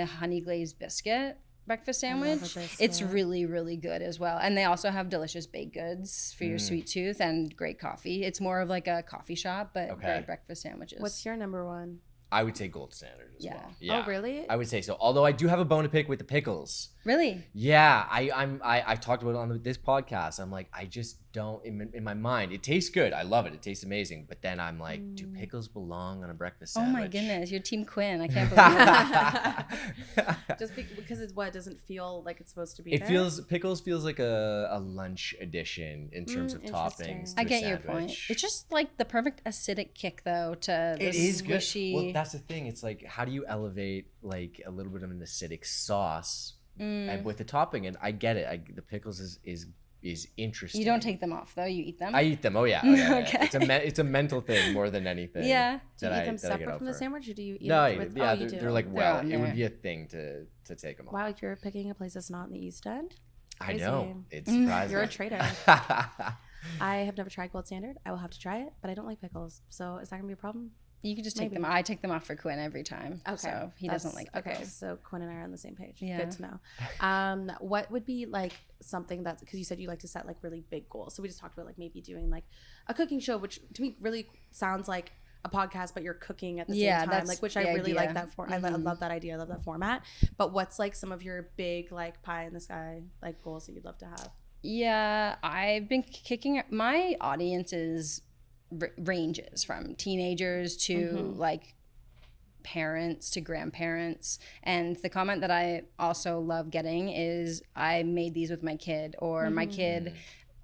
honey glazed biscuit breakfast sandwich. It's really, really good as well. And they also have delicious baked goods for your sweet tooth and great coffee. It's more of like a coffee shop, but great breakfast sandwiches. What's your number one? I would say Gold Standard as well. Yeah. Oh, really? I would say so. Although I do have a bone to pick with the pickles. Really? Yeah. I've talked about it on this podcast. I'm like, I just don't, in my mind, it tastes good. I love it. It tastes amazing. But then I'm like, do pickles belong on a breakfast sandwich? Oh my goodness. You're Team Quinn. I can't believe it. Just because it doesn't feel like it's supposed to be. Pickles feels like a lunch edition in terms of toppings. I get your point. It's just like the perfect acidic kick though to the squishy. Well, that's the thing. It's like, how do you elevate like a little bit of an acidic sauce and with the topping? And I get it. The pickles is interesting. You don't take them off though. You eat them. I eat them. Oh yeah. Okay. It's a mental thing more than anything. Yeah. Do you eat them separate from the sandwich, or do you eat No, it with? Yeah, you they're like it would be a thing to take them off. Wow, you're picking a place that's not in the East End. Crazy. I know. It's surprising. You're a traitor. I have never tried Gold Standard. I will have to try it, but I don't like pickles. So is that gonna be a problem? You can just take them. I take them off for Quinn every time. Okay. So he doesn't like pickles. Okay, so Quinn and I are on the same page. Yeah. Good to know. What would be like something that's, because you said you like to set like really big goals. So we just talked about like maybe doing like a cooking show, which to me really sounds like a podcast, but you're cooking at the same time. Like, which I really like that for. I love that idea. I love that format. But what's like some of your big like pie in the sky like goals that you'd love to have? Yeah, I've been kicking. My audience is ranges from teenagers to like parents to grandparents, and the comment that I also love getting is, I made these with my kid, or my kid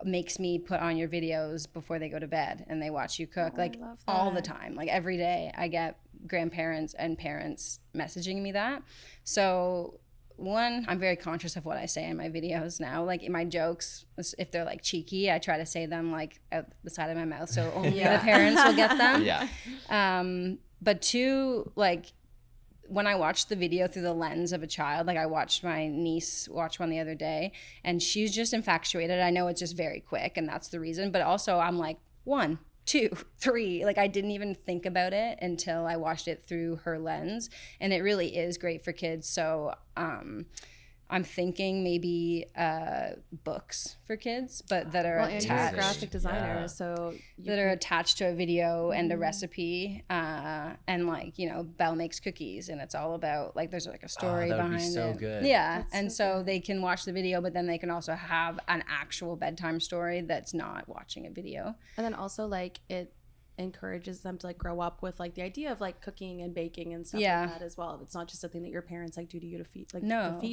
makes me put on your videos before they go to bed and they watch you cook. Like all the time, like every day I get grandparents and parents messaging me that. So one, I'm very conscious of what I say in my videos now. Like in my jokes, if they're like cheeky, I try to say them like out the side of my mouth, so only the parents will get them. Yeah. But two, like when I watch the video through the lens of a child, like I watched my niece watch one the other day, and she's just infatuated. I know it's just very quick, and that's the reason. But also I'm like, 1, 2, 3. Like I didn't even think about it until I watched it through her lens, and it really is great for kids. So I'm thinking maybe books for kids, but that are attached. And you're a graphic designer, so that are attached to a video and a recipe, and like, you know, Belle makes cookies, and it's all about like there's like a story behind it. That would be so good. Yeah, and so they can watch the video, but then they can also have an actual bedtime story that's not watching a video. And then also like it encourages them to like grow up with like the idea of like cooking and baking and stuff like that as well. It's not just a thing that your parents like do to you to feed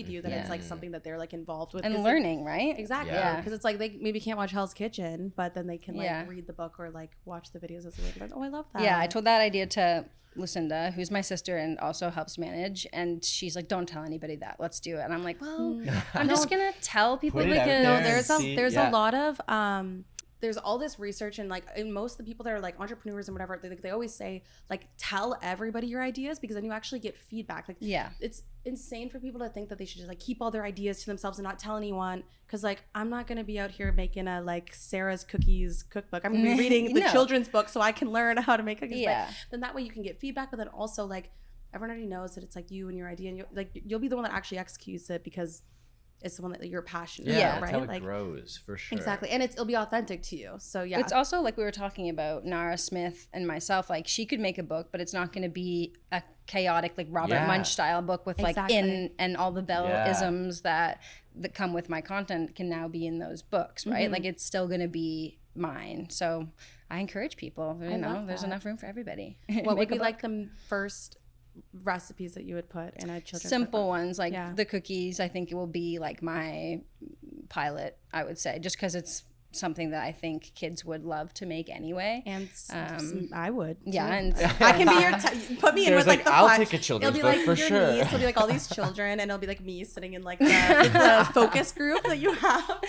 you, that it's like something that they're like involved with and learning, right? Exactly. Yeah, because it's like they maybe can't watch Hell's Kitchen, but then they can like read the book or like watch the videos as they like, oh, I love that. Yeah, I told that idea to Lucinda, who's my sister and also helps manage, and she's like, don't tell anybody that, let's do it. And I'm like, well, I'm just gonna tell people, because there's a lot of there's all this research, and like, and most of the people that are like entrepreneurs and whatever, they always say like, tell everybody your ideas, because then you actually get feedback. Like, it's insane for people to think that they should just like keep all their ideas to themselves and not tell anyone, because like, I'm not gonna be out here making a like Sarah's Cookies cookbook. I'm gonna be reading the children's book so I can learn how to make cookies. But then that way you can get feedback, but then also like, everyone already knows that it's like you and your idea, and you'll be the one that actually executes it, because it's the one that you're passionate about, right? That's how it grows, for sure. Exactly. And it'll be authentic to you. So yeah. It's also like we were talking about Nara Smith and myself, like she could make a book, but it's not going to be a chaotic like Robert Munch style book with like and all the Bell-isms that come with my content can now be in those books, right? Like it's still going to be mine. So I encourage people, you know, there's enough room for everybody. What would be like the first recipes that you would put in a children's simple ones, like the cookies? I think it will be like my pilot, I would say, just because it's something that I think kids would love to make anyway. And I would. Yeah, and I can be your put me in with like the I'll take a children's book for sure. It'll be like all these children, and it'll be like me sitting in like the focus group that you have.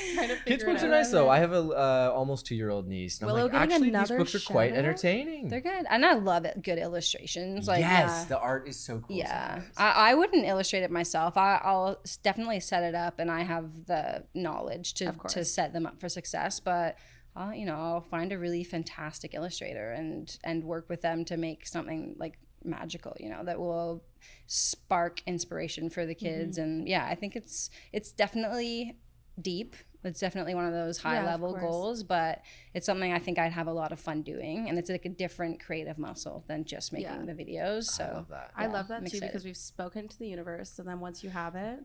Kids books are nice though. I have a almost 2-year-old niece. And Willow, I'm like, actually, these books are quite shadow? entertaining. They're good, and I love it. Good illustrations. Like the art is so cool. Yeah, I wouldn't illustrate it myself. I'll definitely set it up, and I have the knowledge to set them up for success. But I'll find a really fantastic illustrator and work with them to make something like magical, that will spark inspiration for the kids. And I think it's definitely deep. It's definitely one of those high level goals, but it's something I think I'd have a lot of fun doing, and it's like a different creative muscle than just making the videos. So I love that. I love that too, because we've spoken to the universe. So then once you have it,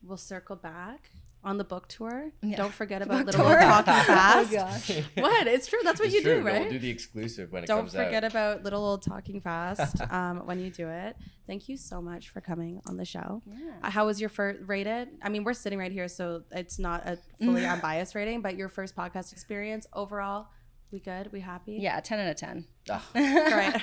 we'll circle back on the book tour. Don't forget about Little Old Talking Fast. Oh gosh. What? It's true. That's what you do, right? We'll do the exclusive when it Don't comes out. Don't forget about Little Old Talking Fast when you do it. Thank you so much for coming on the show. Yeah. How was your first rated? I mean, we're sitting right here, so it's not a fully unbiased rating, but your first podcast experience overall, we good? We happy? Yeah, 10 out of 10. Right.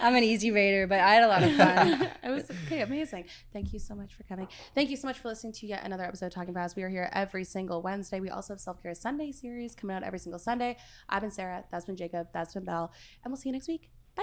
I'm an easy rater, but I had a lot of fun. It was okay, amazing. Thank you so much for coming. Thank you so much for listening to yet another episode of Talking Fast. We are here every single Wednesday. We also have Self-Care Sunday series coming out every single Sunday. I've been Sarah. That's been Jacob. That's been Belle. And we'll see you next week. Bye.